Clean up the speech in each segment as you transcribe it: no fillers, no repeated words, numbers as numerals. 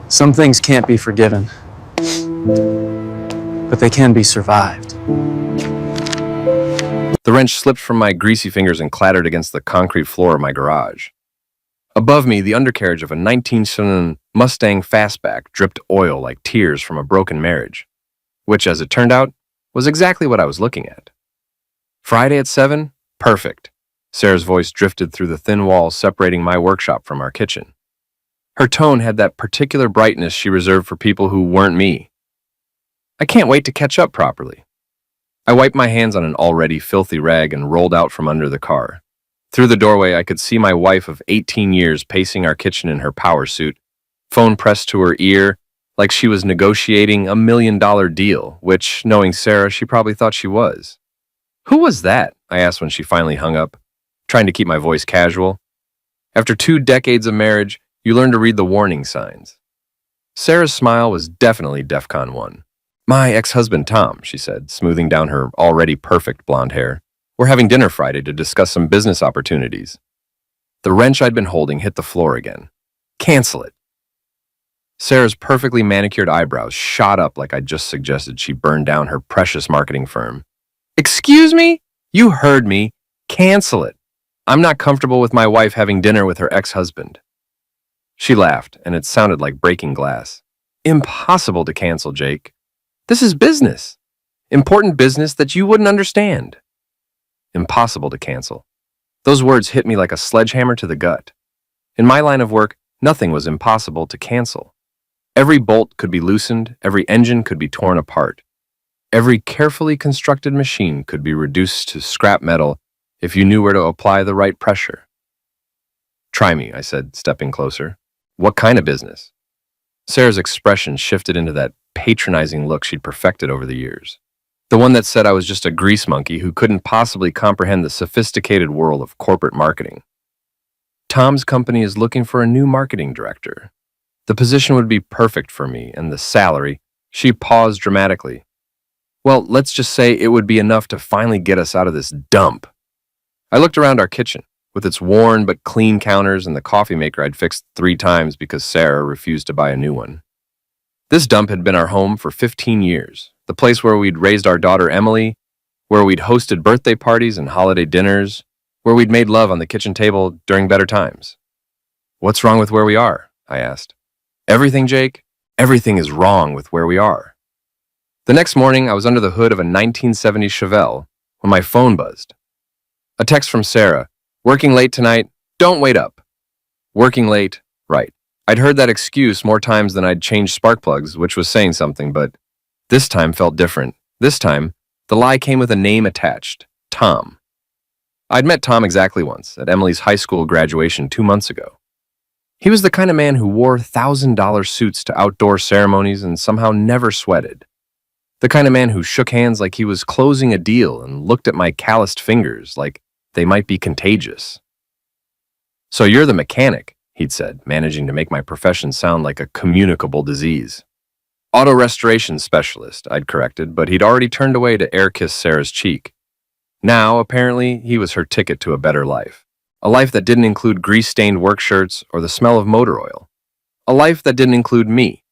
Some things can't be forgiven, but they can be survived. The wrench slipped from my greasy fingers and clattered against the concrete floor of my garage. Above me, the undercarriage of a 1970 Mustang Fastback dripped oil like tears from a broken marriage, which, as it turned out, was exactly what I was looking at. Friday at 7? Perfect. Sarah's voice drifted through the thin walls separating my workshop from our kitchen. Her tone had that particular brightness she reserved for people who weren't me. I can't wait to catch up properly. I wiped my hands on an already filthy rag and rolled out from under the car. Through the doorway, I could see my wife of 18 years pacing our kitchen in her power suit, phone pressed to her ear, like she was negotiating a $1 million deal, which, knowing Sarah, she probably thought she was. "Who was that?" I asked when she finally hung up, trying to keep my voice casual. After 2 decades of marriage, you learn to read the warning signs. Sarah's smile was definitely DEFCON 1. "My ex-husband, Tom," she said, smoothing down her already perfect blonde hair. "We're having dinner Friday to discuss some business opportunities." The wrench I'd been holding hit the floor again. "Cancel it." Sarah's perfectly manicured eyebrows shot up like I'd just suggested she burn down her precious marketing firm. "Excuse me? You heard me. Cancel it. I'm not comfortable with my wife having dinner with her ex-husband." She laughed, and it sounded like breaking glass. "Impossible to cancel, Jake. This is business. Important business that you wouldn't understand." Impossible to cancel. Those words hit me like a sledgehammer to the gut. In my line of work, nothing was impossible to cancel. Every bolt could be loosened, every engine could be torn apart. Every carefully constructed machine could be reduced to scrap metal if you knew where to apply the right pressure. "Try me," I said, stepping closer. "What kind of business?" Sarah's expression shifted into that patronizing look she'd perfected over the years. The one that said I was just a grease monkey who couldn't possibly comprehend the sophisticated world of corporate marketing. "Tom's company is looking for a new marketing director. The position would be perfect for me, and the salary—" She paused dramatically. "Well, let's just say it would be enough to finally get us out of this dump." I looked around our kitchen, with its worn but clean counters and the coffee maker I'd fixed 3 times because Sarah refused to buy a new one. This dump had been our home for 15 years, the place where we'd raised our daughter Emily, where we'd hosted birthday parties and holiday dinners, where we'd made love on the kitchen table during better times. "What's wrong with where we are?" I asked. "Everything, Jake. Everything is wrong with where we are." The next morning, I was under the hood of a 1970 Chevelle when my phone buzzed. A text from Sarah. "Working late tonight? Don't wait up." Working late, right. I'd heard that excuse more times than I'd changed spark plugs, which was saying something, but this time felt different. This time, the lie came with a name attached, Tom. I'd met Tom exactly once, at Emily's high school graduation 2 months ago. He was the kind of man who wore $1,000 suits to outdoor ceremonies and somehow never sweated. The kind of man who shook hands like he was closing a deal and looked at my calloused fingers like they might be contagious. "So you're the mechanic," he'd said, managing to make my profession sound like a communicable disease. "Auto restoration specialist," I'd corrected, but he'd already turned away to air-kiss Sarah's cheek. Now, apparently, he was her ticket to a better life. A life that didn't include grease-stained work shirts or the smell of motor oil. A life that didn't include me.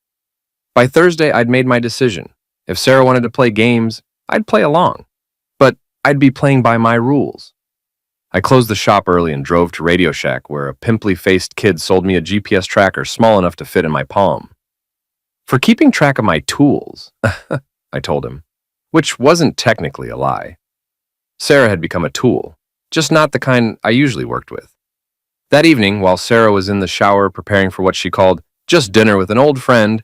By Thursday, I'd made my decision. If Sarah wanted to play games, I'd play along. But I'd be playing by my rules. I closed the shop early and drove to Radio Shack, where a pimply-faced kid sold me a GPS tracker small enough to fit in my palm. "For keeping track of my tools," I told him, which wasn't technically a lie. Sarah had become a tool, just not the kind I usually worked with. That evening, while Sarah was in the shower preparing for what she called just dinner with an old friend,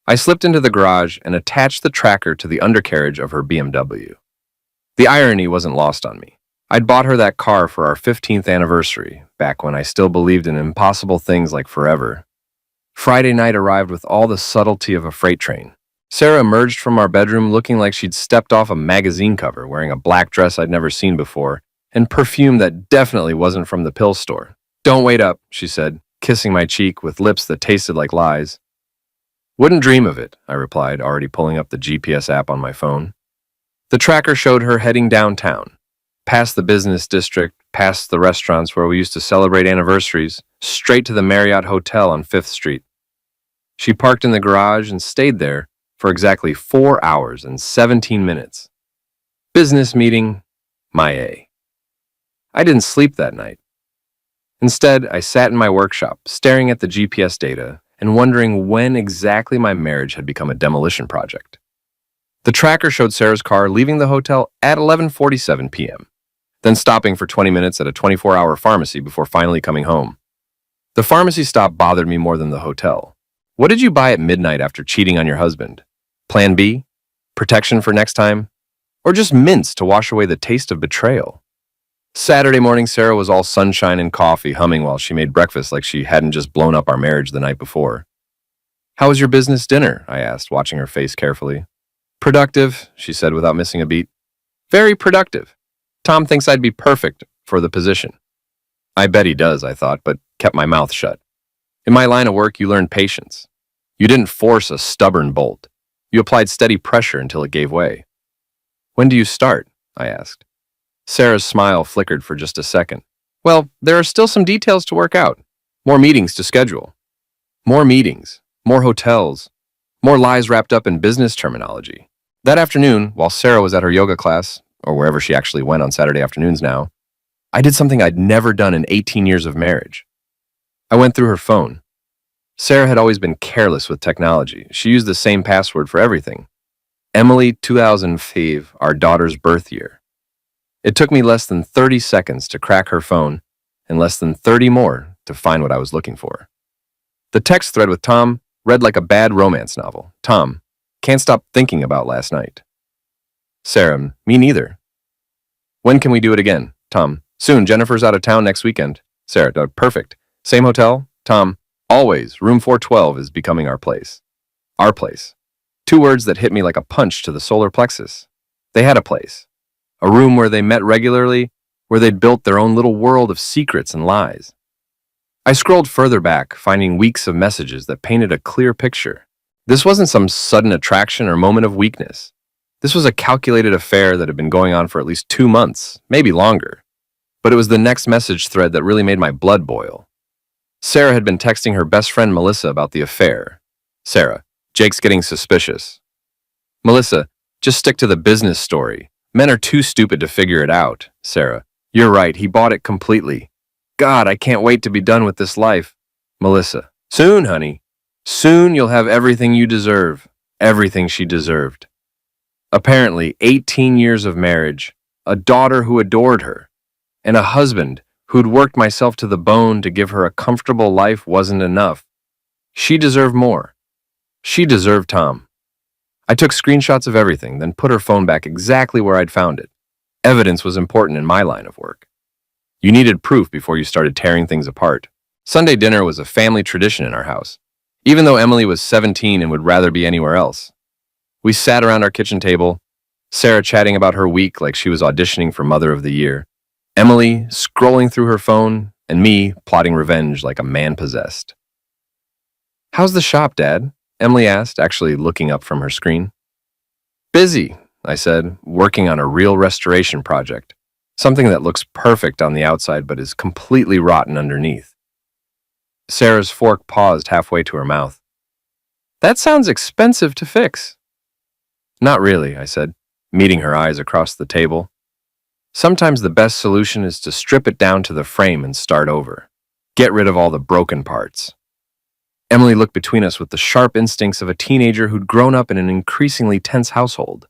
I slipped into the garage and attached the tracker to the undercarriage of her BMW. The irony wasn't lost on me. I'd bought her that car for our 15th anniversary, back when I still believed in impossible things like forever. Friday night arrived with all the subtlety of a freight train. Sarah emerged from our bedroom looking like she'd stepped off a magazine cover, wearing a black dress I'd never seen before, and perfume that definitely wasn't from the pill store. "Don't wait up," she said, kissing my cheek with lips that tasted like lies. "Wouldn't dream of it," I replied, already pulling up the GPS app on my phone. The tracker showed her heading downtown, past the business district, past the restaurants where we used to celebrate anniversaries, straight to the Marriott Hotel on 5th Street. She parked in the garage and stayed there for exactly 4 hours and 17 minutes. Business meeting, my A. I didn't sleep that night. Instead, I sat in my workshop, staring at the GPS data and wondering when exactly my marriage had become a demolition project. The tracker showed Sarah's car leaving the hotel at 11:47 p.m., then stopping for 20 minutes at a 24-hour pharmacy before finally coming home. The pharmacy stop bothered me more than the hotel. What did you buy at midnight after cheating on your husband? Plan B? Protection for next time? Or just mints to wash away the taste of betrayal? Saturday morning, Sarah was all sunshine and coffee, humming while she made breakfast like she hadn't just blown up our marriage the night before. "How was your business dinner?" I asked, watching her face carefully. "Productive," she said without missing a beat. "Very productive. Tom thinks I'd be perfect for the position." I bet he does, I thought, but kept my mouth shut. In my line of work, you learn patience. You didn't force a stubborn bolt. You applied steady pressure until it gave way. "When do you start?" I asked. Sarah's smile flickered for just a second. "Well, there are still some details to work out. More meetings to schedule." More meetings, more hotels, more lies wrapped up in business terminology. That afternoon, while Sarah was at her yoga class, or wherever she actually went on Saturday afternoons now, I did something I'd never done in 18 years of marriage. I went through her phone. Sarah had always been careless with technology. She used the same password for everything. Emily 2005, our daughter's birth year. It took me less than 30 seconds to crack her phone and less than 30 more to find what I was looking for. The text thread with Tom read like a bad romance novel. Tom, can't stop thinking about last night. Sarah, me neither. When can we do it again? Tom, soon. Jennifer's out of town next weekend. Sarah, perfect. Same hotel? Tom, always. Room 412 is becoming our place. Our place. Two words that hit me like a punch to the solar plexus. They had a place. A room where they met regularly, where they'd built their own little world of secrets and lies. I scrolled further back, finding weeks of messages that painted a clear picture. This wasn't some sudden attraction or moment of weakness. This was a calculated affair that had been going on for at least 2 months, maybe longer. But it was the next message thread that really made my blood boil. Sarah had been texting her best friend Melissa about the affair. Sarah, Jake's getting suspicious. Melissa, just stick to the business story. Men are too stupid to figure it out. Sarah, you're right, he bought it completely. God, I can't wait to be done with this life. Melissa, soon, honey. Soon you'll have everything you deserve. Everything she deserved. Apparently, 18 years of marriage, a daughter who adored her, and a husband who'd worked myself to the bone to give her a comfortable life wasn't enough. She deserved more. She deserved Tom. I took screenshots of everything, then put her phone back exactly where I'd found it. Evidence was important in my line of work. You needed proof before you started tearing things apart. Sunday dinner was a family tradition in our house, even though Emily was 17 and would rather be anywhere else. We sat around our kitchen table, Sarah chatting about her week like she was auditioning for Mother of the Year, Emily scrolling through her phone, and me plotting revenge like a man possessed. "How's the shop, Dad?" Emily asked, actually looking up from her screen. "Busy," I said, working on a real restoration project. Something that looks perfect on the outside but is completely rotten underneath. Sarah's fork paused halfway to her mouth. "That sounds expensive to fix." "Not really," I said, meeting her eyes across the table. "Sometimes the best solution is to strip it down to the frame and start over. Get rid of all the broken parts." Emily looked between us with the sharp instincts of a teenager who'd grown up in an increasingly tense household.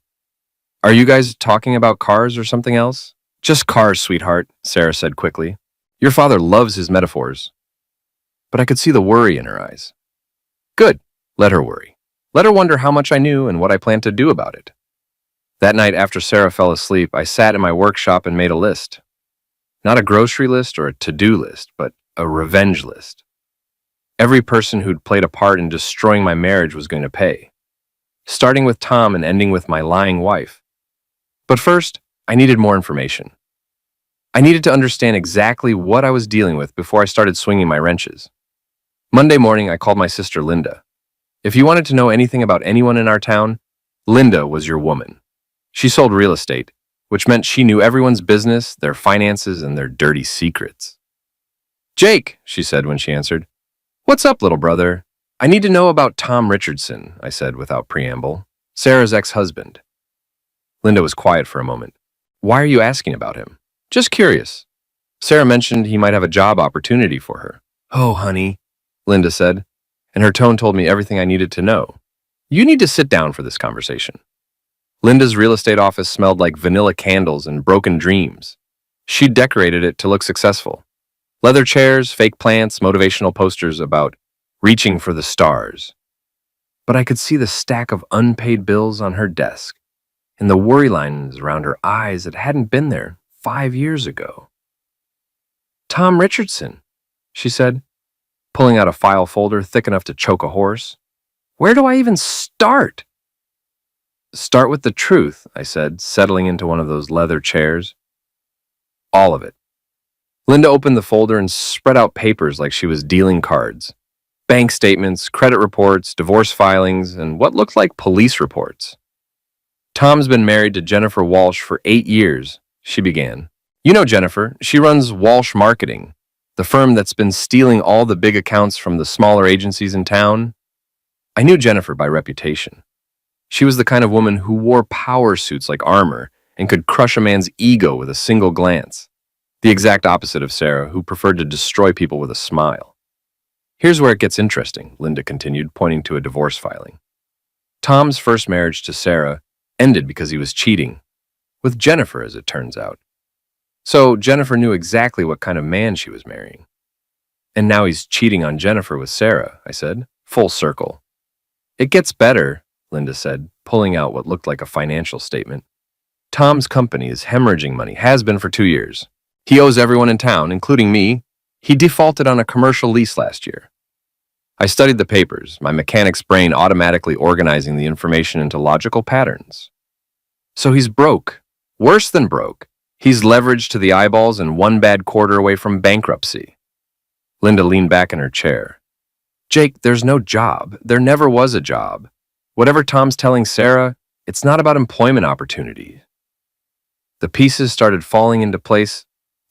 "Are you guys talking about cars or something else?" "Just cars, sweetheart," Sarah said quickly. "Your father loves his metaphors." But I could see the worry in her eyes. Good. Let her worry. Let her wonder how much I knew and what I planned to do about it. That night after Sarah fell asleep, I sat in my workshop and made a list. Not a grocery list or a to-do list, but a revenge list. Every person who'd played a part in destroying my marriage was going to pay. Starting with Tom and ending with my lying wife. But first, I needed more information. I needed to understand exactly what I was dealing with before I started swinging my wrenches. Monday morning, I called my sister Linda. If you wanted to know anything about anyone in our town, Linda was your woman. She sold real estate, which meant she knew everyone's business, their finances, and their dirty secrets. "Jake," she said when she answered. "What's up, little brother?" I need to know about Tom Richardson, I said without preamble. Sarah's ex-husband. Linda was quiet for a moment. Why are you asking about him? Just curious. Sarah mentioned he might have a job opportunity for her. Oh, honey, Linda said, and her tone told me everything I needed to know. You need to sit down for this conversation. Linda's real estate office smelled like vanilla candles and broken dreams. She'd decorated it to look successful. Leather chairs, fake plants, motivational posters about reaching for the stars. But I could see the stack of unpaid bills on her desk and the worry lines around her eyes that hadn't been there 5 years ago. Tom Richardson, she said, pulling out a file folder thick enough to choke a horse. Where do I even start? Start with the truth, I said, settling into one of those leather chairs. All of it. Linda opened the folder and spread out papers like she was dealing cards. Bank statements, credit reports, divorce filings, and what looked like police reports. Tom's been married to Jennifer Walsh for 8 years, she began. You know Jennifer, she runs Walsh Marketing, the firm that's been stealing all the big accounts from the smaller agencies in town. I knew Jennifer by reputation. She was the kind of woman who wore power suits like armor and could crush a man's ego with a single glance. The exact opposite of Sarah, who preferred to destroy people with a smile. Here's where it gets interesting, Linda continued, pointing to a divorce filing. Tom's first marriage to Sarah ended because he was cheating. With Jennifer, as it turns out. So Jennifer knew exactly what kind of man she was marrying. And now he's cheating on Jennifer with Sarah, I said, full circle. It gets better, Linda said, pulling out what looked like a financial statement. Tom's company is hemorrhaging money, has been for 2 years. He owes everyone in town, including me. He defaulted on a commercial lease last year. I studied the papers, my mechanic's brain automatically organizing the information into logical patterns. So he's broke. Worse than broke. He's leveraged to the eyeballs and 1 bad quarter away from bankruptcy. Linda leaned back in her chair. Jake, there's no job. There never was a job. Whatever Tom's telling Sarah, it's not about employment opportunity. The pieces started falling into place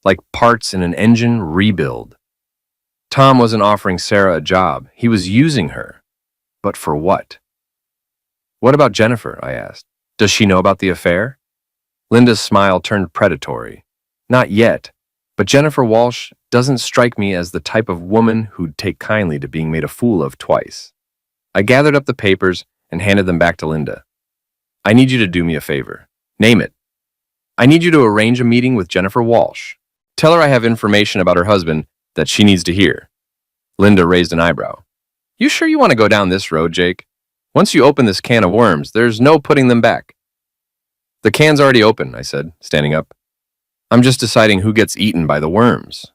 like parts in an engine rebuild. Tom wasn't offering Sarah a job. He was using her. But for what? What about Jennifer? I asked. Does she know about the affair? Linda's smile turned predatory. Not yet, but Jennifer Walsh doesn't strike me as the type of woman who'd take kindly to being made a fool of twice. I gathered up the papers and handed them back to Linda. I need you to do me a favor. Name it. I need you to arrange a meeting with Jennifer Walsh. Tell her I have information about her husband that she needs to hear. Linda raised an eyebrow. You sure you want to go down this road, Jake? Once you open this can of worms, there's no putting them back. The can's already open, I said, standing up. I'm just deciding who gets eaten by the worms.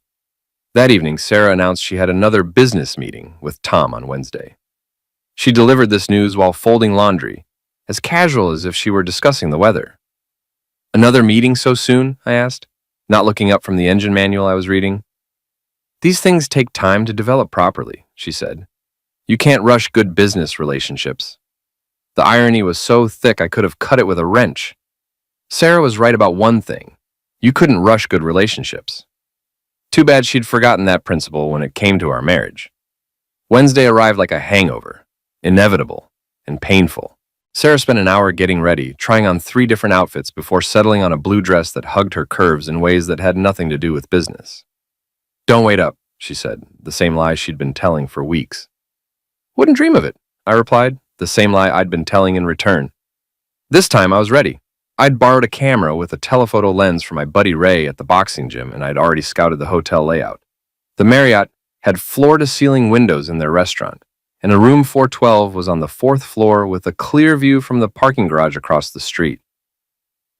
That evening, Sarah announced she had another business meeting with Tom on Wednesday. She delivered this news while folding laundry, as casual as if she were discussing the weather. Another meeting so soon? I asked, not looking up from the engine manual I was reading. These things take time to develop properly, she said. You can't rush good business relationships. The irony was so thick I could have cut it with a wrench. Sarah was right about one thing. You couldn't rush good relationships. Too bad she'd forgotten that principle when it came to our marriage. Wednesday arrived like a hangover, inevitable and painful. Sarah spent an hour getting ready, trying on 3 different outfits before settling on a blue dress that hugged her curves in ways that had nothing to do with business. Don't wait up, she said, the same lie she'd been telling for weeks. Wouldn't dream of it, I replied, the same lie I'd been telling in return. This time I was ready. I'd borrowed a camera with a telephoto lens from my buddy Ray at the boxing gym, and I'd already scouted the hotel layout. The Marriott had floor-to-ceiling windows in their restaurant, and a room 412 was on the 4th floor with a clear view from the parking garage across the street.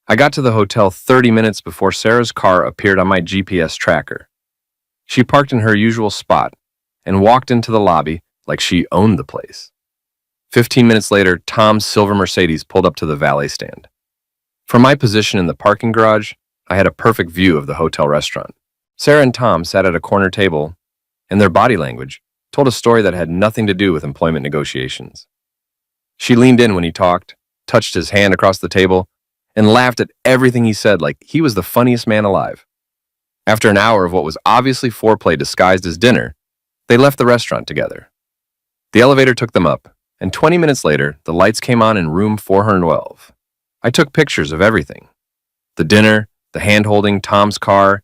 I got to the hotel 30 minutes before Sarah's car appeared on my GPS tracker. She parked in her usual spot and walked into the lobby like she owned the place. 15 minutes later, Tom's silver Mercedes pulled up to the valet stand. From my position in the parking garage, I had a perfect view of the hotel restaurant. Sarah and Tom sat at a corner table, and their body language told a story that had nothing to do with employment negotiations. She leaned in when he talked, touched his hand across the table, and laughed at everything he said like he was the funniest man alive. After an hour of what was obviously foreplay disguised as dinner, they left the restaurant together. The elevator took them up, and 20 minutes later, the lights came on in room 412. I took pictures of everything. The dinner, the hand-holding, Tom's car,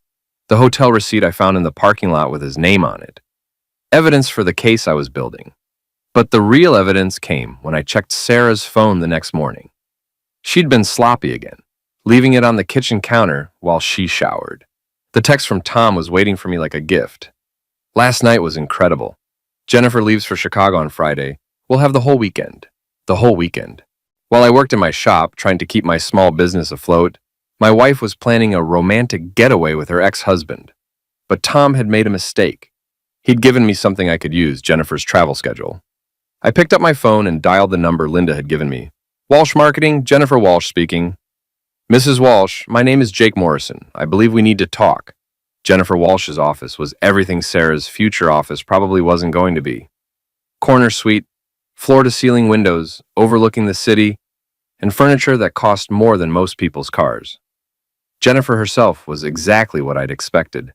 the hotel receipt I found in the parking lot with his name on it. Evidence for the case I was building. But the real evidence came when I checked Sarah's phone the next morning. She'd been sloppy again, leaving it on the kitchen counter while she showered. The text from Tom was waiting for me like a gift. Last night was incredible. Jennifer leaves for Chicago on Friday. We'll have the whole weekend. The whole weekend. While I worked in my shop, trying to keep my small business afloat, my wife was planning a romantic getaway with her ex-husband. But Tom had made a mistake. He'd given me something I could use, Jennifer's travel schedule. I picked up my phone and dialed the number Linda had given me. Walsh Marketing, Jennifer Walsh speaking. Mrs. Walsh, my name is Jake Morrison. I believe we need to talk. Jennifer Walsh's office was everything Sarah's future office probably wasn't going to be. Corner suite, floor-to-ceiling windows, overlooking the city, and furniture that cost more than most people's cars. Jennifer herself was exactly what I'd expected.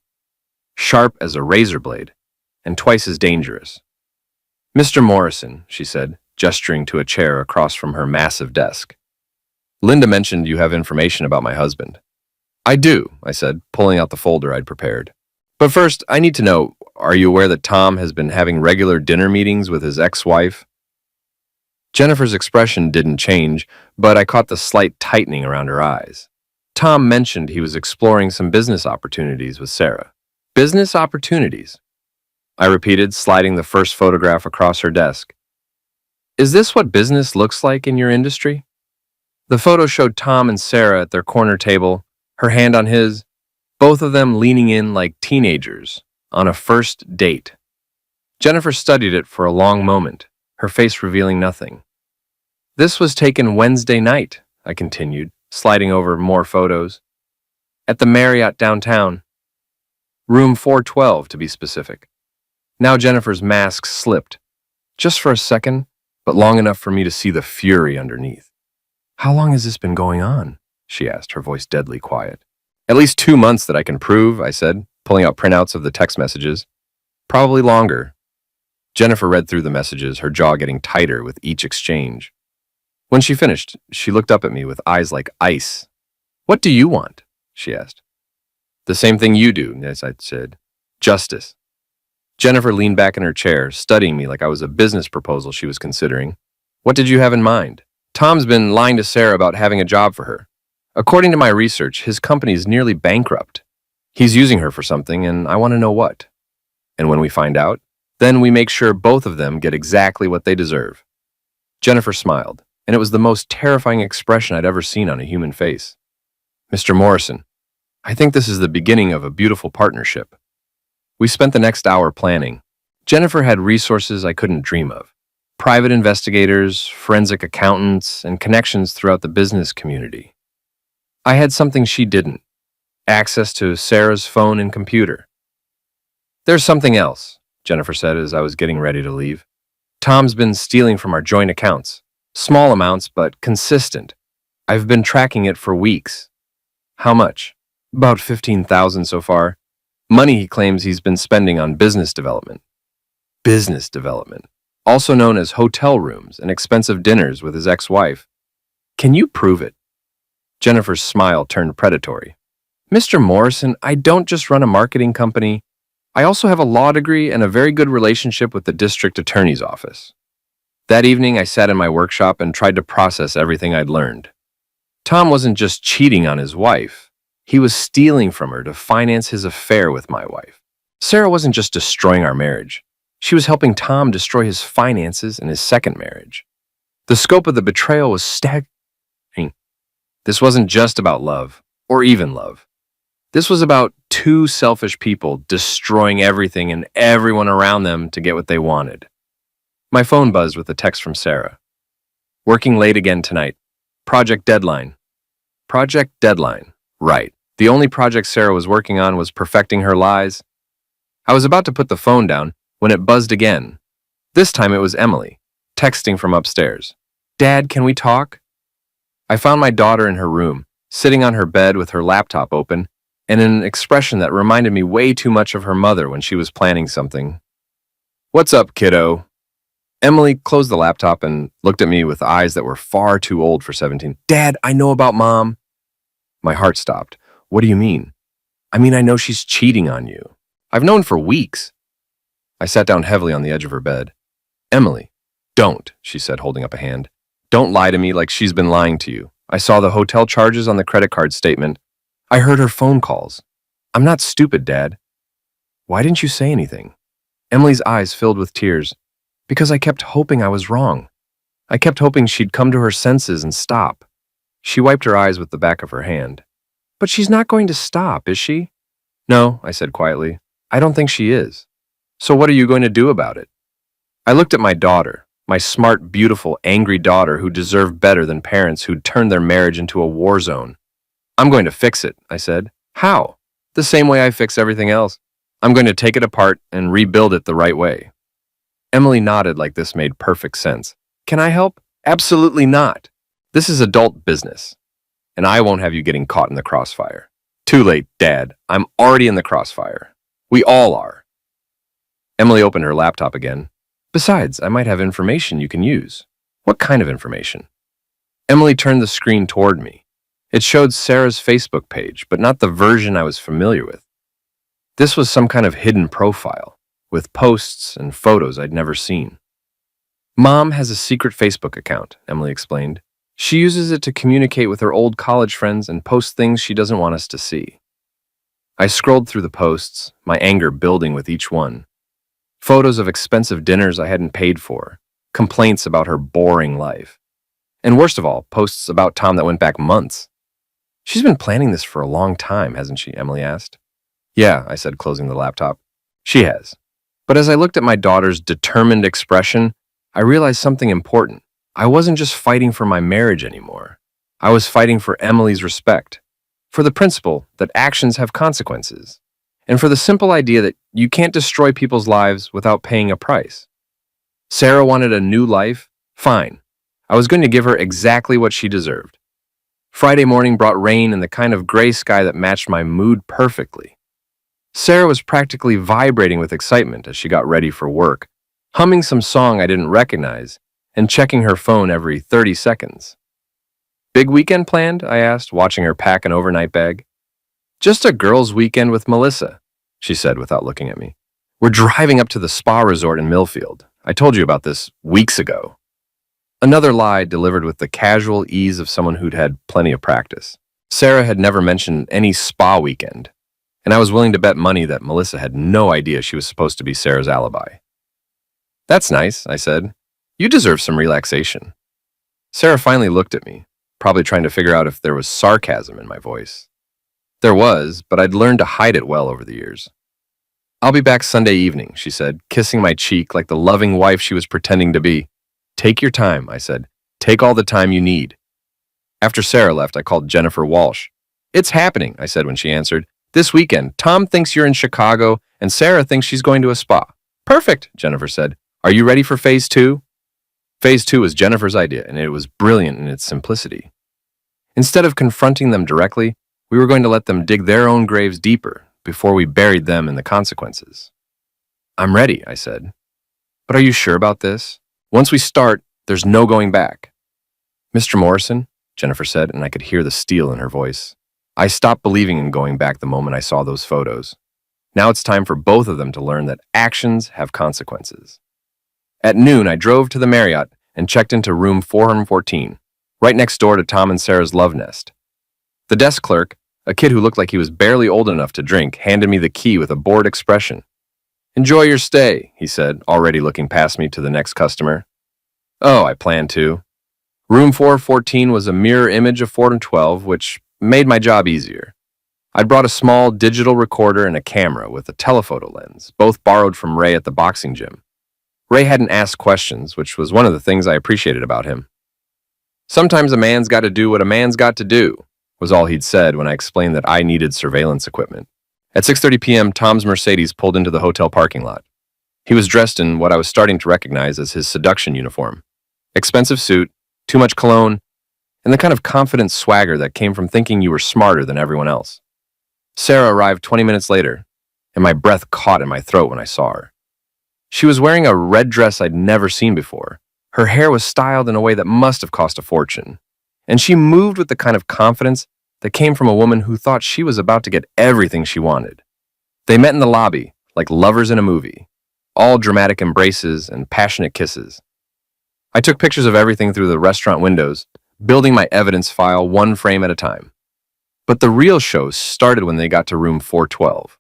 Sharp as a razor blade, and twice as dangerous. Mr. Morrison, she said, gesturing to a chair across from her massive desk. Linda mentioned you have information about my husband. I do, I said, pulling out the folder I'd prepared. But first, I need to know, are you aware that Tom has been having regular dinner meetings with his ex-wife? Jennifer's expression didn't change, but I caught the slight tightening around her eyes. Tom mentioned he was exploring some business opportunities with Sarah. Business opportunities? I repeated, sliding the first photograph across her desk. Is this what business looks like in your industry? The photo showed Tom and Sarah at their corner table, her hand on his, both of them leaning in like teenagers on a first date. Jennifer studied it for a long moment, her face revealing nothing. This was taken Wednesday night, I continued, sliding over more photos. At the Marriott downtown. Room 412, to be specific. Now Jennifer's mask slipped, just for a second, but long enough for me to see the fury underneath. How long has this been going on? She asked, her voice deadly quiet. At least 2 months that I can prove, I said, pulling out printouts of the text messages. Probably longer. Jennifer read through the messages, her jaw getting tighter with each exchange. When she finished, she looked up at me with eyes like ice. What do you want? She asked. The same thing you do, as I said. Justice. Jennifer leaned back in her chair, studying me like I was a business proposal she was considering. What did you have in mind? Tom's been lying to Sarah about having a job for her. According to my research, his company is nearly bankrupt. He's using her for something, and I want to know what. And when we find out, then we make sure both of them get exactly what they deserve. Jennifer smiled, and it was the most terrifying expression I'd ever seen on a human face. Mr. Morrison, I think this is the beginning of a beautiful partnership. We spent the next hour planning. Jennifer had resources I couldn't dream of. Private investigators, forensic accountants, and connections throughout the business community. I had something she didn't. Access to Sarah's phone and computer. There's something else, Jennifer said as I was getting ready to leave. Tom's been stealing from our joint accounts. Small amounts, but consistent. I've been tracking it for weeks. How much? About $15,000 so far. Money he claims he's been spending on business development. Business development. Also known as hotel rooms and expensive dinners with his ex-wife. Can you prove it? Jennifer's smile turned predatory. Mr. Morrison, I don't just run a marketing company. I also have a law degree and a very good relationship with the district attorney's office. That evening, I sat in my workshop and tried to process everything I'd learned. Tom wasn't just cheating on his wife. He was stealing from her to finance his affair with my wife. Sarah wasn't just destroying our marriage. She was helping Tom destroy his finances and his second marriage. The scope of the betrayal was staggering. This wasn't just about love, or even love. This was about two selfish people destroying everything and everyone around them to get what they wanted. My phone buzzed with a text from Sarah. Working late again tonight. Project deadline. Project deadline. Right. The only project Sarah was working on was perfecting her lies. I was about to put the phone down when it buzzed again. This time it was Emily, texting from upstairs. Dad, can we talk? I found my daughter in her room, sitting on her bed with her laptop open, and in an expression that reminded me way too much of her mother when she was planning something. What's up, kiddo? Emily closed the laptop and looked at me with eyes that were far too old for 17. Dad, I know about Mom. My heart stopped. What do you mean? I mean, I know she's cheating on you. I've known for weeks. I sat down heavily on the edge of her bed. Emily, don't, she said, holding up a hand. Don't lie to me like she's been lying to you. I saw the hotel charges on the credit card statement. I heard her phone calls. I'm not stupid, Dad. Why didn't you say anything? Emily's eyes filled with tears. Because I kept hoping I was wrong. I kept hoping she'd come to her senses and stop. She wiped her eyes with the back of her hand. But she's not going to stop, is she? No, I said quietly. I don't think she is. So what are you going to do about it? I looked at my daughter, my smart, beautiful, angry daughter who deserved better than parents who'd turned their marriage into a war zone. I'm going to fix it, I said. How? The same way I fix everything else. I'm going to take it apart and rebuild it the right way. Emily nodded like this made perfect sense. Can I help? Absolutely not. This is adult business, and I won't have you getting caught in the crossfire. Too late, Dad. I'm already in the crossfire. We all are. Emily opened her laptop again. Besides, I might have information you can use. What kind of information? Emily turned the screen toward me. It showed Sarah's Facebook page, but not the version I was familiar with. This was some kind of hidden profile, with posts and photos I'd never seen. Mom has a secret Facebook account, Emily explained. She uses it to communicate with her old college friends and post things she doesn't want us to see. I scrolled through the posts, my anger building with each one. Photos of expensive dinners I hadn't paid for, complaints about her boring life. And worst of all, posts about Tom that went back months. She's been planning this for a long time, hasn't she? Emily asked. Yeah, I said, closing the laptop. She has. But as I looked at my daughter's determined expression, I realized something important. I wasn't just fighting for my marriage anymore. I was fighting for Emily's respect, for the principle that actions have consequences, and for the simple idea that you can't destroy people's lives without paying a price. Sarah wanted a new life? Fine. I was going to give her exactly what she deserved. Friday morning brought rain and the kind of gray sky that matched my mood perfectly. Sarah was practically vibrating with excitement as she got ready for work, humming some song I didn't recognize and checking her phone every 30 seconds. Big weekend planned? I asked, watching her pack an overnight bag. Just a girls' weekend with Melissa, she said without looking at me. We're driving up to the spa resort in Millfield. I told you about this weeks ago. Another lie delivered with the casual ease of someone who'd had plenty of practice. Sarah had never mentioned any spa weekend, and I was willing to bet money that Melissa had no idea she was supposed to be Sarah's alibi. That's nice, I said. You deserve some relaxation. Sarah finally looked at me, probably trying to figure out if there was sarcasm in my voice. There was, but I'd learned to hide it well over the years. I'll be back Sunday evening, she said, kissing my cheek like the loving wife she was pretending to be. Take your time, I said. Take all the time you need. After Sarah left, I called Jennifer Walsh. It's happening, I said when she answered. This weekend, Tom thinks you're in Chicago, and Sarah thinks she's going to a spa. Perfect, Jennifer said. Are you ready for phase 2? Phase 2 was Jennifer's idea, and it was brilliant in its simplicity. Instead of confronting them directly, we were going to let them dig their own graves deeper before we buried them in the consequences. I'm ready, I said. But are you sure about this? Once we start, there's no going back. Mr. Morrison, Jennifer said, and I could hear the steel in her voice. I stopped believing in going back the moment I saw those photos. Now it's time for both of them to learn that actions have consequences. At noon, I drove to the Marriott and checked into room 414, right next door to Tom and Sarah's love nest. The desk clerk, a kid who looked like he was barely old enough to drink, handed me the key with a bored expression. Enjoy your stay, he said, already looking past me to the next customer. Oh, I planned to. Room 414 was a mirror image of 412, which made my job easier. I'd brought a small digital recorder and a camera with a telephoto lens, both borrowed from Ray at the boxing gym. Ray hadn't asked questions, which was one of the things I appreciated about him. Sometimes a man's got to do what a man's got to do, was all he'd said when I explained that I needed surveillance equipment. At 6:30 p.m., Tom's Mercedes pulled into the hotel parking lot. He was dressed in what I was starting to recognize as his seduction uniform. Expensive suit, too much cologne, and the kind of confident swagger that came from thinking you were smarter than everyone else. Sarah arrived 20 minutes later, and my breath caught in my throat when I saw her. She was wearing a red dress I'd never seen before. Her hair was styled in a way that must have cost a fortune. And she moved with the kind of confidence that came from a woman who thought she was about to get everything she wanted. They met in the lobby, like lovers in a movie, all dramatic embraces and passionate kisses. I took pictures of everything through the restaurant windows, building my evidence file one frame at a time. But the real show started when they got to room 412.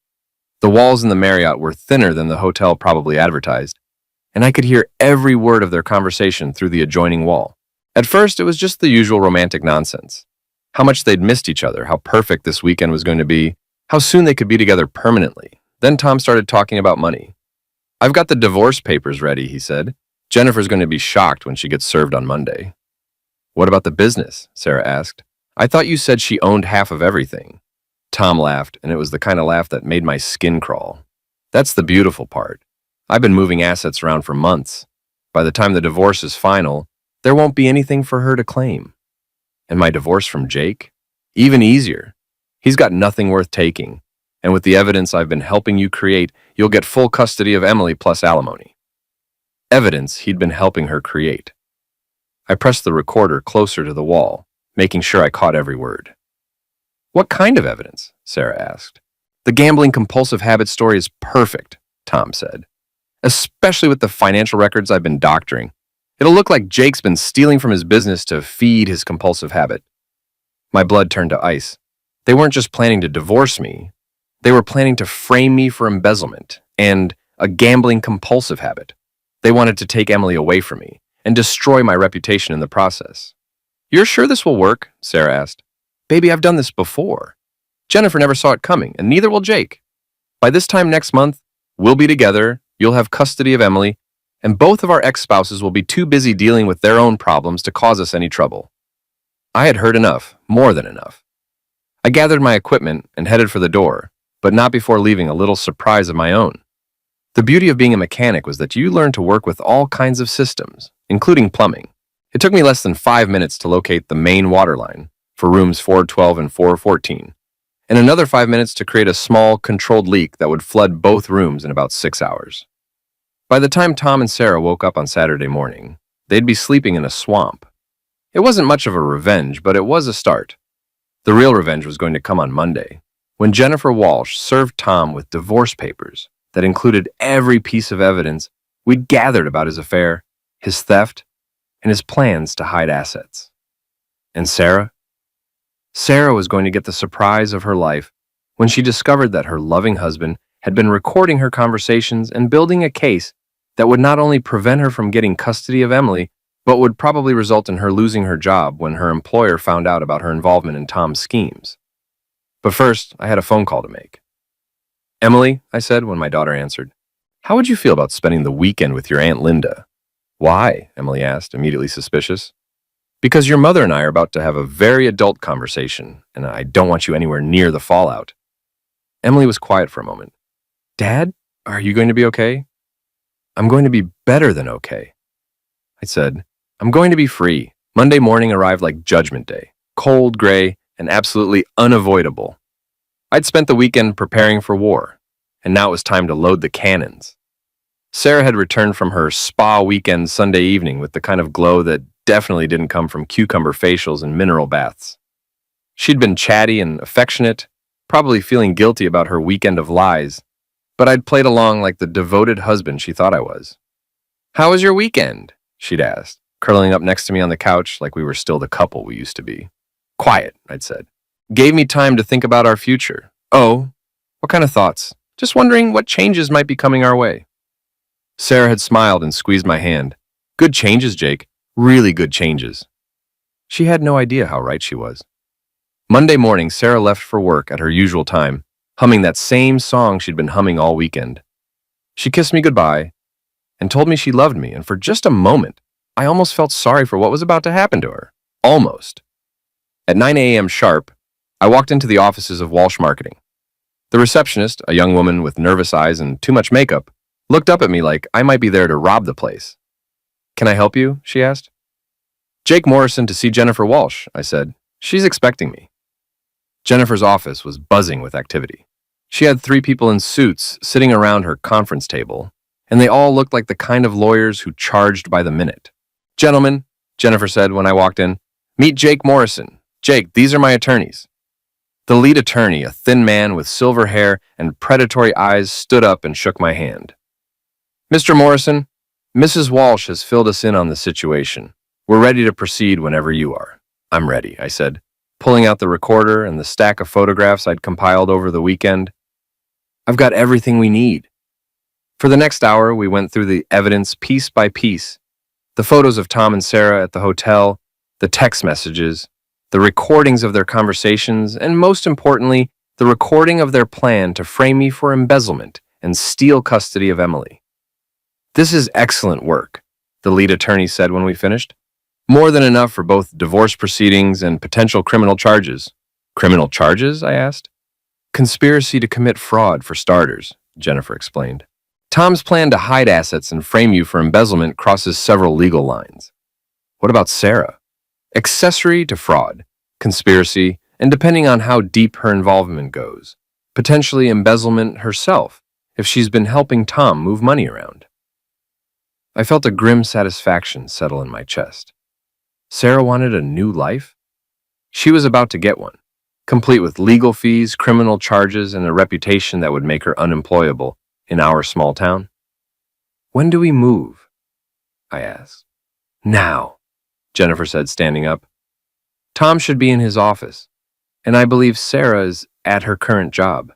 The walls in the Marriott were thinner than the hotel probably advertised, and I could hear every word of their conversation through the adjoining wall. At first, it was just the usual romantic nonsense. How much they'd missed each other, how perfect this weekend was going to be, how soon they could be together permanently. Then Tom started talking about money. "I've got the divorce papers ready," he said. "Jennifer's going to be shocked when she gets served on Monday." "What about the business?" Sarah asked. "I thought you said she owned half of everything." Tom laughed, and it was the kind of laugh that made my skin crawl. "That's the beautiful part. I've been moving assets around for months. By the time the divorce is final, there won't be anything for her to claim. And my divorce from Jake? Even easier. He's got nothing worth taking. And with the evidence I've been helping you create, you'll get full custody of Emily plus alimony." Evidence he'd been helping her create. I pressed the recorder closer to the wall, making sure I caught every word. "What kind of evidence?" Sarah asked. "The gambling compulsive habit story is perfect," Tom said. "Especially with the financial records I've been doctoring. It'll look like Jake's been stealing from his business to feed his compulsive habit." My blood turned to ice. They weren't just planning to divorce me. They were planning to frame me for embezzlement and a gambling compulsive habit. They wanted to take Emily away from me and destroy my reputation in the process. "You're sure this will work?" Sarah asked. "Baby, I've done this before. Jennifer never saw it coming, and neither will Jake. By this time next month, we'll be together, you'll have custody of Emily, and both of our ex-spouses will be too busy dealing with their own problems to cause us any trouble." I had heard enough, more than enough. I gathered my equipment and headed for the door, but not before leaving a little surprise of my own. The beauty of being a mechanic was that you learn to work with all kinds of systems, including plumbing. It took me less than 5 minutes to locate the main water line for rooms 412 and 414, and another 5 minutes to create a small, controlled leak that would flood both rooms in about 6 hours. By the time Tom and Sarah woke up on Saturday morning, they'd be sleeping in a swamp. It wasn't much of a revenge, but it was a start. The real revenge was going to come on Monday, when Jennifer Walsh served Tom with divorce papers that included every piece of evidence we'd gathered about his affair, his theft, and his plans to hide assets. And Sarah? Sarah was going to get the surprise of her life when she discovered that her loving husband had been recording her conversations and building a case that would not only prevent her from getting custody of Emily, but would probably result in her losing her job when her employer found out about her involvement in Tom's schemes. But first, I had a phone call to make. "Emily," I said when my daughter answered, "how would you feel about spending the weekend with your Aunt Linda?" "Why?" Emily asked, immediately suspicious. "Because your mother and I are about to have a very adult conversation, and I don't want you anywhere near the fallout." Emily was quiet for a moment. "Dad, are you going to be okay?" "I'm going to be better than okay," I said. "I'm going to be free." Monday morning arrived like Judgment Day, cold, gray, and absolutely unavoidable. I'd spent the weekend preparing for war, and now it was time to load the cannons. Sarah had returned from her spa weekend Sunday evening with the kind of glow that definitely didn't come from cucumber facials and mineral baths. She'd been chatty and affectionate, probably feeling guilty about her weekend of lies, but I'd played along like the devoted husband she thought I was. "How was your weekend?" she'd asked, curling up next to me on the couch like we were still the couple we used to be. "Quiet," I'd said. "Gave me time to think about our future." "Oh, what kind of thoughts?" "Just wondering what changes might be coming our way." Sarah had smiled and squeezed my hand. "Good changes, Jake. Really good changes." She had no idea how right she was. Monday morning, Sarah left for work at her usual time, humming that same song she'd been humming all weekend. She kissed me goodbye and told me she loved me, and for just a moment, I almost felt sorry for what was about to happen to her. Almost. At 9 a.m. sharp, I walked into the offices of Walsh Marketing. The receptionist, a young woman with nervous eyes and too much makeup, looked up at me like I might be there to rob the place. "Can I help you?" she asked. "Jake Morrison to see Jennifer Walsh," I said. "She's expecting me." Jennifer's office was buzzing with activity. She had 3 people in suits sitting around her conference table, and they all looked like the kind of lawyers who charged by the minute. "Gentlemen," Jennifer said when I walked in, "meet Jake Morrison. Jake, these are my attorneys." The lead attorney, a thin man with silver hair and predatory eyes, stood up and shook my hand. "Mr. Morrison, Mrs. Walsh has filled us in on the situation. We're ready to proceed whenever you are." "I'm ready," I said, pulling out the recorder and the stack of photographs I'd compiled over the weekend. "I've got everything we need." For the next hour, we went through the evidence piece by piece. The photos of Tom and Sarah at the hotel, the text messages, the recordings of their conversations, and most importantly, the recording of their plan to frame me for embezzlement and steal custody of Emily. "This is excellent work," the lead attorney said when we finished. "More than enough for both divorce proceedings and potential criminal charges." "Criminal charges?" I asked. "Conspiracy to commit fraud, for starters," Jennifer explained. "Tom's plan to hide assets and frame you for embezzlement crosses several legal lines." "What about Sarah?" "Accessory to fraud, conspiracy, and depending on how deep her involvement goes, potentially embezzlement herself if she's been helping Tom move money around." I felt a grim satisfaction settle in my chest. Sarah wanted a new life? She was about to get one, complete with legal fees, criminal charges, and a reputation that would make her unemployable in our small town. "When do we move?" I asked. "Now," Jennifer said, standing up. "Tom should be in his office, and I believe Sarah is at her current job.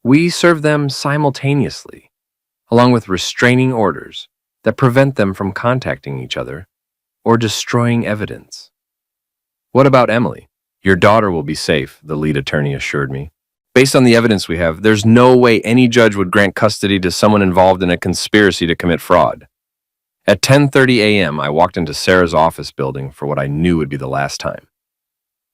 We serve them simultaneously, along with restraining orders that prevent them from contacting each other or destroying evidence." "What about Emily?" "Your daughter will be safe," the lead attorney assured me. "Based on the evidence we have, there's no way any judge would grant custody to someone involved in a conspiracy to commit fraud." At 10:30 a.m., I walked into Sarah's office building for what I knew would be the last time.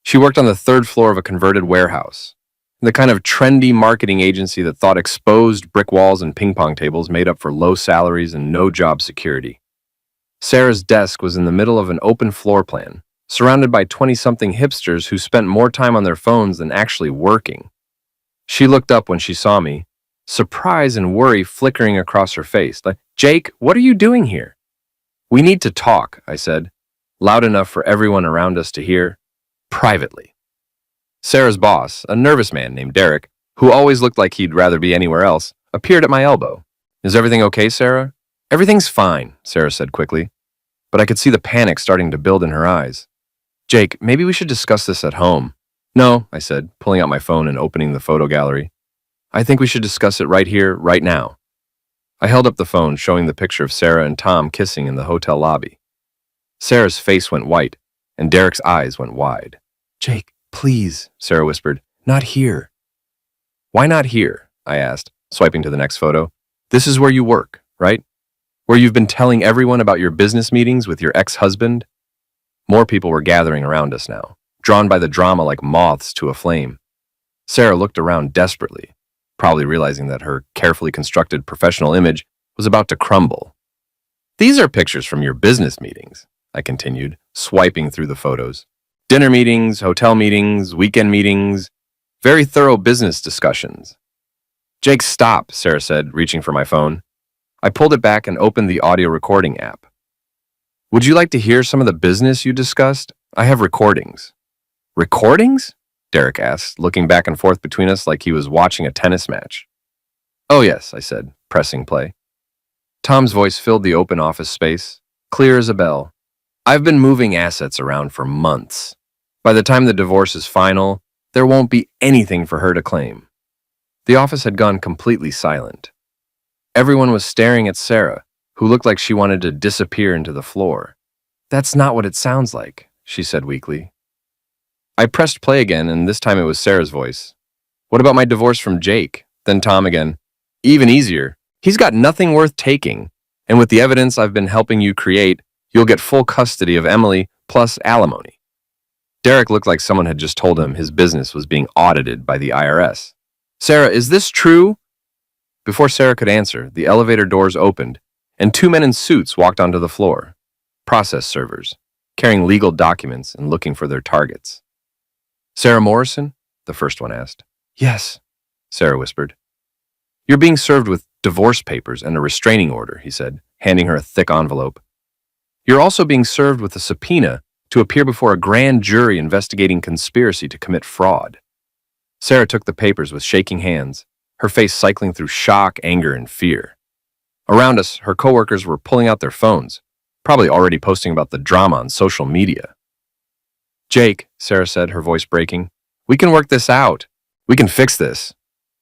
She worked on the third floor of a converted warehouse, the kind of trendy marketing agency that thought exposed brick walls and ping pong tables made up for low salaries and no job security. Sarah's desk was in the middle of an open floor plan, surrounded by 20-something hipsters who spent more time on their phones than actually working. She looked up when she saw me, surprise and worry flickering across her face. Like, "Jake, what are you doing here?" "We need to talk," I said, loud enough for everyone around us to hear, privately. Sarah's boss, a nervous man named Derek, who always looked like he'd rather be anywhere else, appeared at my elbow. "Is everything okay, Sarah?" "Everything's fine," Sarah said quickly, but I could see the panic starting to build in her eyes. "Jake, maybe we should discuss this at home." "No," I said, pulling out my phone and opening the photo gallery. "I think we should discuss it right here, right now." I held up the phone, showing the picture of Sarah and Tom kissing in the hotel lobby. Sarah's face went white, and Derek's eyes went wide. "Jake, please," Sarah whispered, "not here." "Why not here?" I asked, swiping to the next photo. "This is where you work, right? Where you've been telling everyone about your business meetings with your ex-husband?" More people were gathering around us now, drawn by the drama like moths to a flame. Sarah looked around desperately, probably realizing that her carefully constructed professional image was about to crumble. "These are pictures from your business meetings," I continued, swiping through the photos. "Dinner meetings, hotel meetings, weekend meetings, very thorough business discussions." "Jake, stop," Sarah said, reaching for my phone. I pulled it back and opened the audio recording app. "Would you like to hear some of the business you discussed? I have recordings." "Recordings?" Derek asked, looking back and forth between us like he was watching a tennis match. "Oh yes," I said, pressing play. Tom's voice filled the open office space, clear as a bell. "I've been moving assets around for months. By the time the divorce is final, there won't be anything for her to claim." The office had gone completely silent. Everyone was staring at Sarah, who looked like she wanted to disappear into the floor. "That's not what it sounds like," she said weakly. I pressed play again, and this time it was Sarah's voice. "What about my divorce from Jake?" Then Tom again. "Even easier. He's got nothing worth taking, and with the evidence I've been helping you create, you'll get full custody of Emily plus alimony." Derek looked like someone had just told him his business was being audited by the IRS. "Sarah, is this true?" Before Sarah could answer, the elevator doors opened, and two men in suits walked onto the floor, process servers, carrying legal documents and looking for their targets. "Sarah Morrison?" the first one asked. "Yes," Sarah whispered. You're being served with divorce papers and a restraining order, he said, handing her a thick envelope. You're also being served with a subpoena to appear before a grand jury investigating conspiracy to commit fraud. Sarah took the papers with shaking hands, her face cycling through shock, anger, and fear. Around us, her coworkers were pulling out their phones, probably already posting about the drama on social media. Jake, Sarah said, her voice breaking, we can work this out. We can fix this.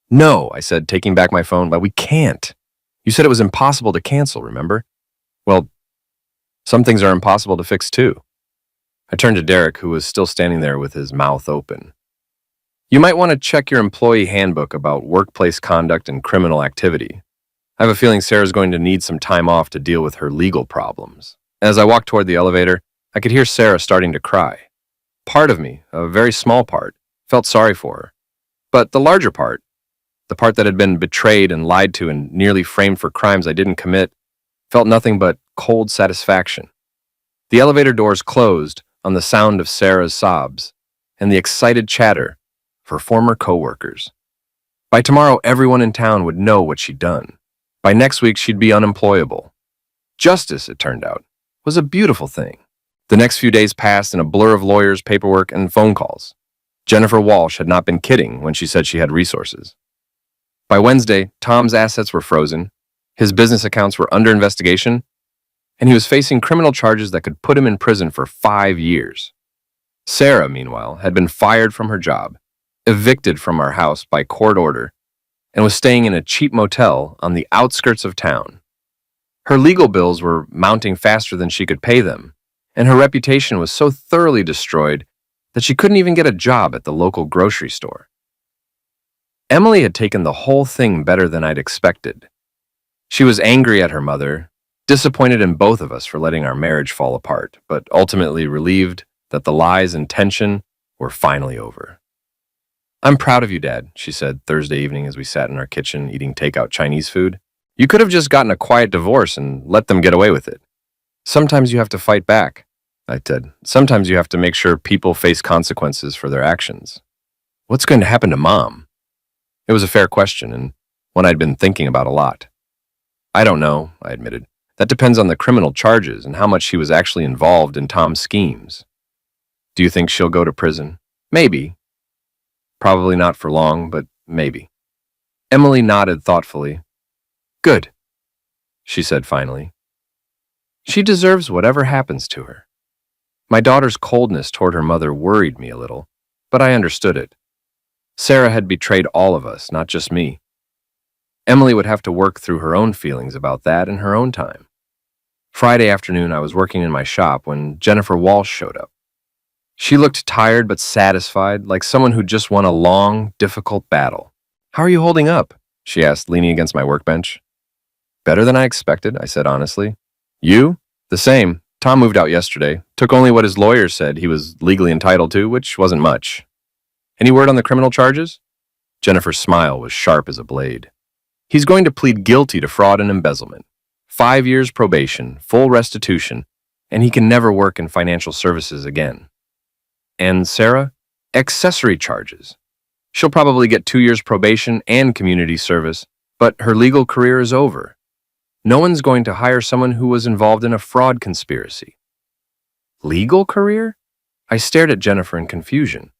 No, I said, taking back my phone, but we can't. You said it was impossible to cancel, remember? Well, some things are impossible to fix too. I turned to Derek, who was still standing there with his mouth open. You might want to check your employee handbook about workplace conduct and criminal activity. I have a feeling Sarah's going to need some time off to deal with her legal problems. As I walked toward the elevator, I could hear Sarah starting to cry. Part of me, a very small part, felt sorry for her. But the larger part, the part that had been betrayed and lied to and nearly framed for crimes I didn't commit, felt nothing but cold satisfaction. The elevator doors closed on the sound of Sarah's sobs and the excited chatter of her former coworkers. By tomorrow, everyone in town would know what she'd done. By next week, she'd be unemployable. Justice, it turned out, was a beautiful thing. The next few days passed in a blur of lawyers, paperwork, and phone calls. Jennifer Walsh had not been kidding when she said she had resources. By Wednesday, Tom's assets were frozen, his business accounts were under investigation, and he was facing criminal charges that could put him in prison for 5 years. Sarah, meanwhile, had been fired from her job, evicted from our house by court order, and was staying in a cheap motel on the outskirts of town. Her legal bills were mounting faster than she could pay them, and her reputation was so thoroughly destroyed that she couldn't even get a job at the local grocery store. Emily had taken the whole thing better than I'd expected. She was angry at her mother, disappointed in both of us for letting our marriage fall apart, but ultimately relieved that the lies and tension were finally over. I'm proud of you, Dad, she said Thursday evening as we sat in our kitchen eating takeout Chinese food. You could have just gotten a quiet divorce and let them get away with it. Sometimes you have to fight back, I said. Sometimes you have to make sure people face consequences for their actions. What's going to happen to Mom? It was a fair question, and one I'd been thinking about a lot. I don't know, I admitted. That depends on the criminal charges and how much she was actually involved in Tom's schemes. Do you think she'll go to prison? Maybe. Probably not for long, but maybe. Emily nodded thoughtfully. Good, she said finally. She deserves whatever happens to her. My daughter's coldness toward her mother worried me a little, but I understood it. Sarah had betrayed all of us, not just me. Emily would have to work through her own feelings about that in her own time. Friday afternoon, I was working in my shop when Jennifer Walsh showed up. She looked tired but satisfied, like someone who'd just won a long, difficult battle. How are you holding up? She asked, leaning against my workbench. Better than I expected, I said honestly. You? The same. Tom moved out yesterday. Took only what his lawyer said he was legally entitled to, which wasn't much. Any word on the criminal charges? Jennifer's smile was sharp as a blade. He's going to plead guilty to fraud and embezzlement. 5 years probation, full restitution, and he can never work in financial services again. And Sarah? Accessory charges. She'll probably get 2 years probation and community service, but her legal career is over. No one's going to hire someone who was involved in a fraud conspiracy. Legal career? I stared at Jennifer in confusion.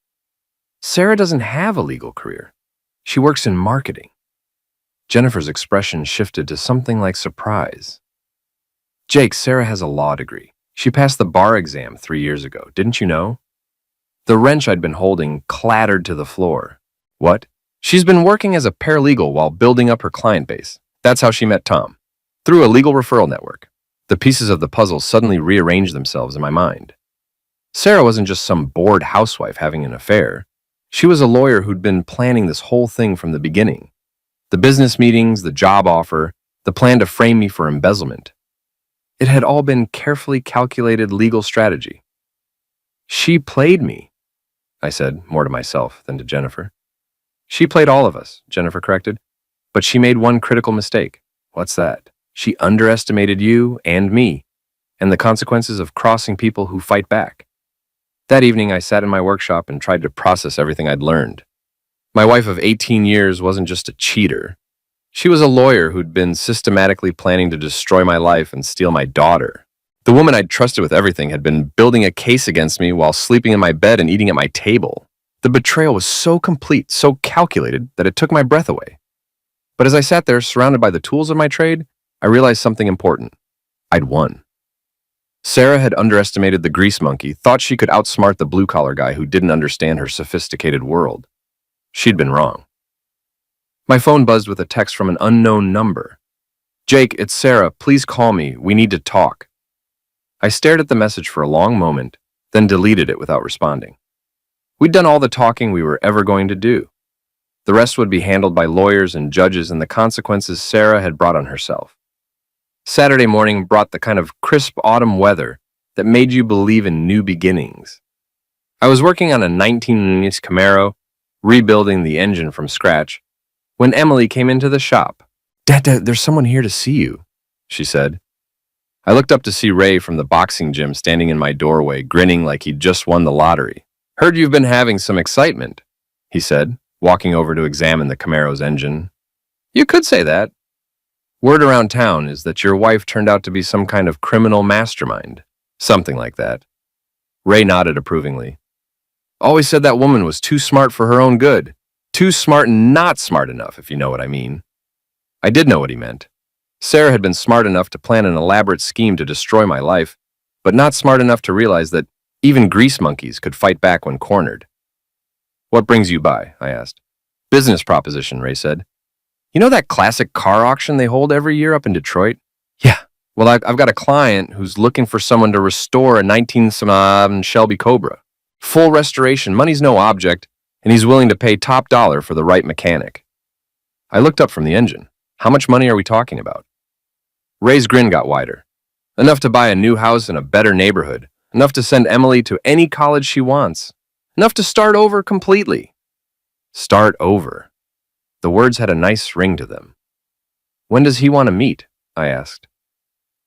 Sarah doesn't have a legal career. She works in marketing. Jennifer's expression shifted to something like surprise. Jake, Sarah has a law degree. She passed the bar exam 3 years ago, didn't you know? The wrench I'd been holding clattered to the floor. What? She's been working as a paralegal while building up her client base. That's how she met Tom. Through a legal referral network. The pieces of the puzzle suddenly rearranged themselves in my mind. Sarah wasn't just some bored housewife having an affair. She was a lawyer who'd been planning this whole thing from the beginning. The business meetings, the job offer, the plan to frame me for embezzlement. It had all been carefully calculated legal strategy. She played me, I said, more to myself than to Jennifer. She played all of us, Jennifer corrected, but she made one critical mistake. What's that? She underestimated you and me, and the consequences of crossing people who fight back. That evening, I sat in my workshop and tried to process everything I'd learned. My wife of 18 years wasn't just a cheater. She was a lawyer who'd been systematically planning to destroy my life and steal my daughter. The woman I'd trusted with everything had been building a case against me while sleeping in my bed and eating at my table. The betrayal was so complete, so calculated, that it took my breath away. But as I sat there, surrounded by the tools of my trade, I realized something important. I'd won. Sarah had underestimated the grease monkey, thought she could outsmart the blue-collar guy who didn't understand her sophisticated world. She'd been wrong. My phone buzzed with a text from an unknown number. "Jake, it's Sarah. Please call me. We need to talk." I stared at the message for a long moment, then deleted it without responding. We'd done all the talking we were ever going to do. The rest would be handled by lawyers and judges, and the consequences Sarah had brought on herself. Saturday morning brought the kind of crisp autumn weather that made you believe in new beginnings. I was working on a 1990s Camaro, rebuilding the engine from scratch, when Emily came into the shop. Dad, there's someone here to see you," she said. I looked up to see Ray from the boxing gym standing in my doorway, grinning like he'd just won the lottery. "Heard you've been having some excitement," he said, walking over to examine the Camaro's engine. "You could say that. Word around town is that your wife turned out to be some kind of criminal mastermind. Something like that." Ray nodded approvingly. "Always said that woman was too smart for her own good. Too smart and not smart enough, if you know what I mean." I did know what he meant. Sarah had been smart enough to plan an elaborate scheme to destroy my life, but not smart enough to realize that even grease monkeys could fight back when cornered. "What brings you by?" I asked. "Business proposition," Ray said. "You know that classic car auction they hold every year up in Detroit?" "Yeah. Well, I've got a client who's looking for someone to restore a 19 Shelby Cobra. Full restoration, money's no object, and he's willing to pay top dollar for the right mechanic." I looked up from the engine. "How much money are we talking about?" Ray's grin got wider. "Enough to buy a new house in a better neighborhood. Enough to send Emily to any college she wants. Enough to start over completely." Start over. The words had a nice ring to them. "When does he want to meet?" I asked.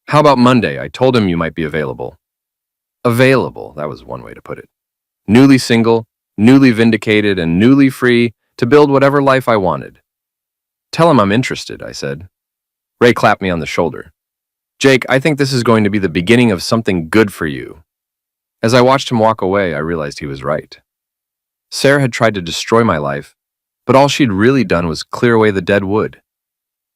"How about Monday? I told him you might be available." Available, that was one way to put it. Newly single, newly vindicated, and newly free to build whatever life I wanted. "Tell him I'm interested," I said. Ray clapped me on the shoulder. "Jake, I think this is going to be the beginning of something good for you." As I watched him walk away, I realized he was right. Sarah had tried to destroy my life, but all she'd really done was clear away the dead wood.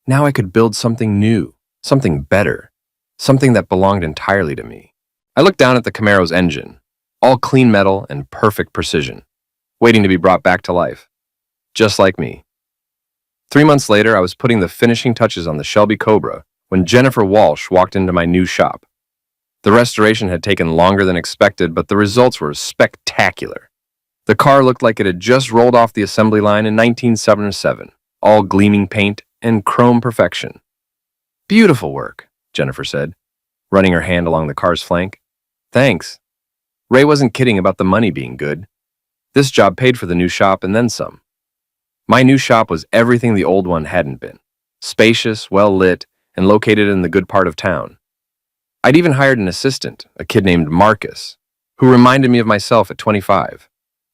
Now I could build something new, something better, something that belonged entirely to me. I looked down at the Camaro's engine, all clean metal and perfect precision, waiting to be brought back to life, just like me. 3 months later, I was putting the finishing touches on the Shelby Cobra when Jennifer Walsh walked into my new shop. The restoration had taken longer than expected, but the results were spectacular. The car looked like it had just rolled off the assembly line in 1977, all gleaming paint and chrome perfection. "Beautiful work," Jennifer said, running her hand along the car's flank. "Thanks." Ray wasn't kidding about the money being good. This job paid for the new shop and then some. My new shop was everything the old one hadn't been. Spacious, well-lit, and located in the good part of town. I'd even hired an assistant, a kid named Marcus, who reminded me of myself at 25.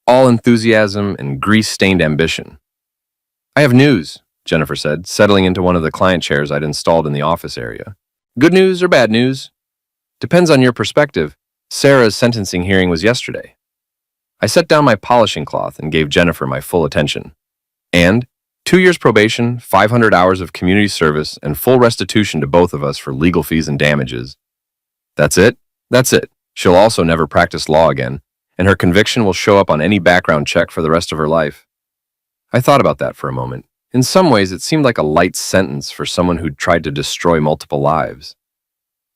All enthusiasm and grease-stained ambition. "I have news," Jennifer said, settling into one of the client chairs I'd installed in the office area. "Good news or bad news? Depends on your perspective. Sarah's sentencing hearing was yesterday." I set down my polishing cloth and gave Jennifer my full attention. And 2 years probation, 500 hours of community service, and full restitution to both of us for legal fees and damages. That's it? That's it. She'll also never practice law again, and her conviction will show up on any background check for the rest of her life. I thought about that for a moment. In some ways, it seemed like a light sentence for someone who'd tried to destroy multiple lives.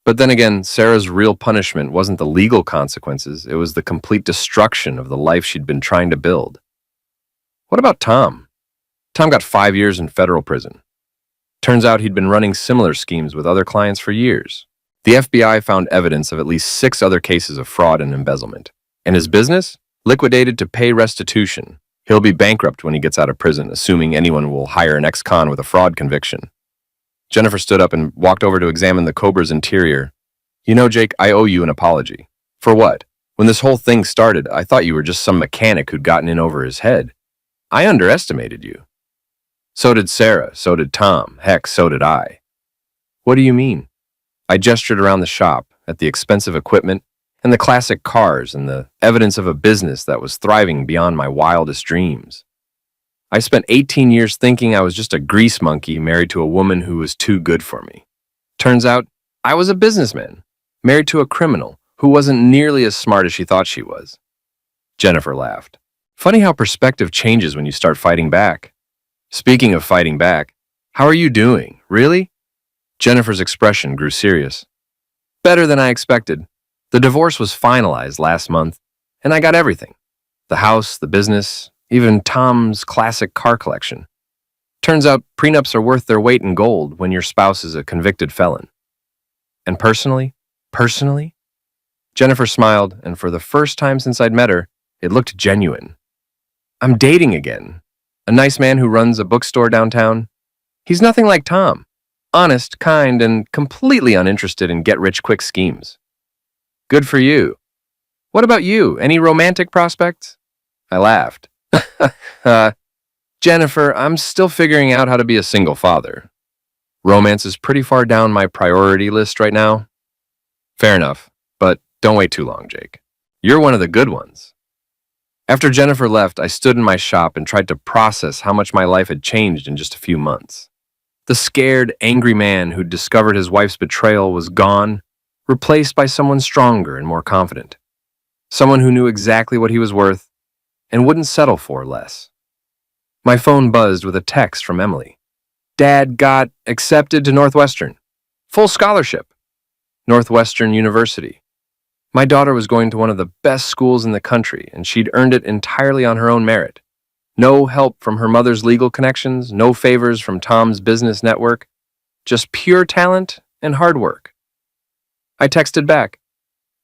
But then again, Sarah's real punishment wasn't the legal consequences, it was the complete destruction of the life she'd been trying to build. What about Tom? Tom got 5 years in federal prison. Turns out he'd been running similar schemes with other clients for years. The FBI found evidence of at least 6 other cases of fraud and embezzlement. And his business? Liquidated to pay restitution. He'll be bankrupt when he gets out of prison, assuming anyone will hire an ex-con with a fraud conviction. Jennifer stood up and walked over to examine the Cobra's interior. "You know, Jake, I owe you an apology." "For what?" "When this whole thing started, I thought you were just some mechanic who'd gotten in over his head. I underestimated you." So did Sarah, so did Tom, heck, so did I. What do you mean? I gestured around the shop, at the expensive equipment, and the classic cars, and the evidence of a business that was thriving beyond my wildest dreams. I spent 18 years thinking I was just a grease monkey married to a woman who was too good for me. Turns out, I was a businessman, married to a criminal who wasn't nearly as smart as she thought she was. Jennifer laughed. Funny how perspective changes when you start fighting back. Speaking of fighting back, how are you doing? Really? Jennifer's expression grew serious. Better than I expected. The divorce was finalized last month, and I got everything. The house, the business, even Tom's classic car collection. Turns out prenups are worth their weight in gold when your spouse is a convicted felon. And personally, Jennifer smiled, and for the first time since I'd met her, it looked genuine. I'm dating again. A nice man who runs a bookstore downtown. He's nothing like Tom. Honest, kind, and completely uninterested in get-rich-quick schemes. Good for you. What about you? Any romantic prospects? I laughed. Jennifer, I'm still figuring out how to be a single father. Romance is pretty far down my priority list right now. Fair enough, but don't wait too long, Jake. You're one of the good ones. After Jennifer left, I stood in my shop and tried to process how much my life had changed in just a few months. The scared, angry man who'd discovered his wife's betrayal was gone, replaced by someone stronger and more confident. Someone who knew exactly what he was worth and wouldn't settle for less. My phone buzzed with a text from Emily. Dad got accepted to Northwestern. Full scholarship. Northwestern University. My daughter was going to one of the best schools in the country, and she'd earned it entirely on her own merit. No help from her mother's legal connections, no favors from Tom's business network, just pure talent and hard work. I texted back,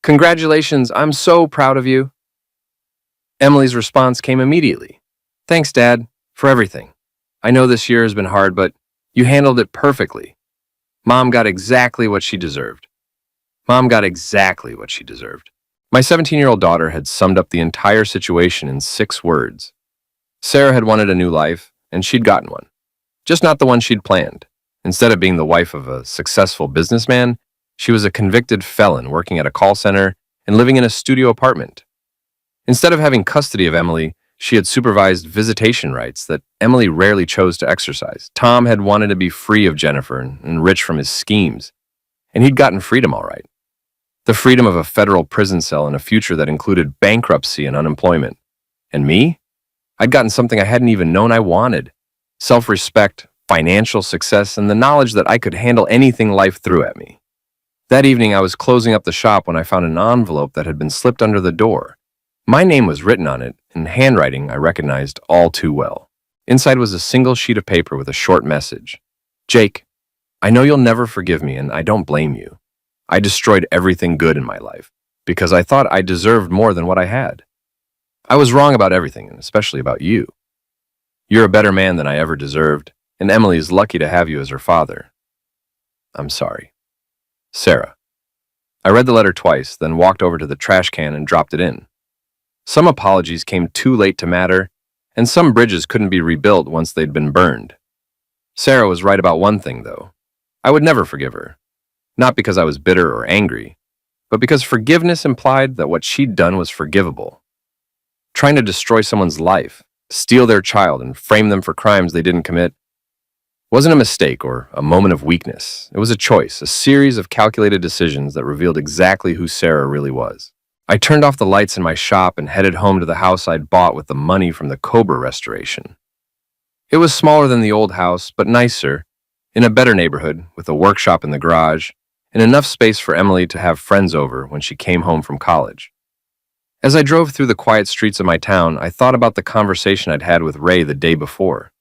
Congratulations, I'm so proud of you. Emily's response came immediately. Thanks, Dad, for everything. I know this year has been hard, but you handled it perfectly. Mom got exactly what she deserved. My 17-year-old daughter had summed up the entire situation in 6 words. Sarah had wanted a new life, and she'd gotten one. Just not the one she'd planned. Instead of being the wife of a successful businessman, she was a convicted felon working at a call center and living in a studio apartment. Instead of having custody of Emily, she had supervised visitation rights that Emily rarely chose to exercise. Tom had wanted to be free of Jennifer and rich from his schemes, and he'd gotten freedom all right. The freedom of a federal prison cell and a future that included bankruptcy and unemployment. And me? I'd gotten something I hadn't even known I wanted. Self-respect, financial success, and the knowledge that I could handle anything life threw at me. That evening, I was closing up the shop when I found an envelope that had been slipped under the door. My name was written on it, in handwriting I recognized all too well. Inside was a single sheet of paper with a short message. Jake, I know you'll never forgive me, and I don't blame you. I destroyed everything good in my life because I thought I deserved more than what I had. I was wrong about everything, and especially about you. You're a better man than I ever deserved, and Emily is lucky to have you as her father. I'm sorry. Sarah. I read the letter twice, then walked over to the trash can and dropped it in. Some apologies came too late to matter, and some bridges couldn't be rebuilt once they'd been burned. Sarah was right about one thing, though. I would never forgive her. Not because I was bitter or angry, but because forgiveness implied that what she'd done was forgivable. Trying to destroy someone's life, steal their child, and frame them for crimes they didn't commit wasn't a mistake or a moment of weakness. It was a choice, a series of calculated decisions that revealed exactly who Sarah really was. I turned off the lights in my shop and headed home to the house I'd bought with the money from the Cobra restoration. It was smaller than the old house, but nicer, in a better neighborhood, with a workshop in the garage, and enough space for Emily to have friends over when she came home from college. As I drove through the quiet streets of my town, I thought about the conversation I'd had with Ray the day before.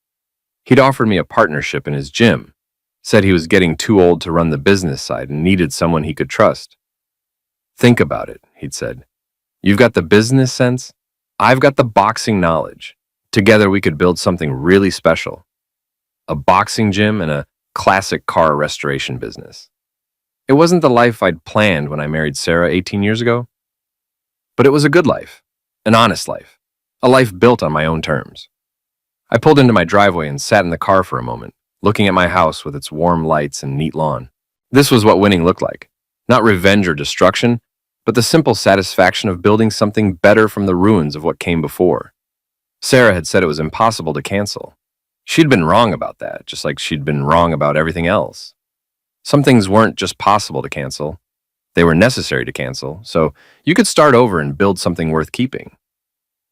He'd offered me a partnership in his gym, said he was getting too old to run the business side and needed someone he could trust. Think about it, he'd said. You've got the business sense, I've got the boxing knowledge. Together we could build something really special. A boxing gym and a classic car restoration business. It wasn't the life I'd planned when I married Sarah 18 years ago, but it was a good life, an honest life, a life built on my own terms. I pulled into my driveway and sat in the car for a moment, looking at my house with its warm lights and neat lawn. This was what winning looked like. Not revenge or destruction, but the simple satisfaction of building something better from the ruins of what came before. Sarah had said it was impossible to cancel. She'd been wrong about that, just like she'd been wrong about everything else. Some things weren't just possible to cancel, they were necessary to cancel, so you could start over and build something worth keeping.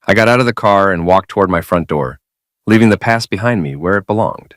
I got out of the car and walked toward my front door, leaving the past behind me where it belonged.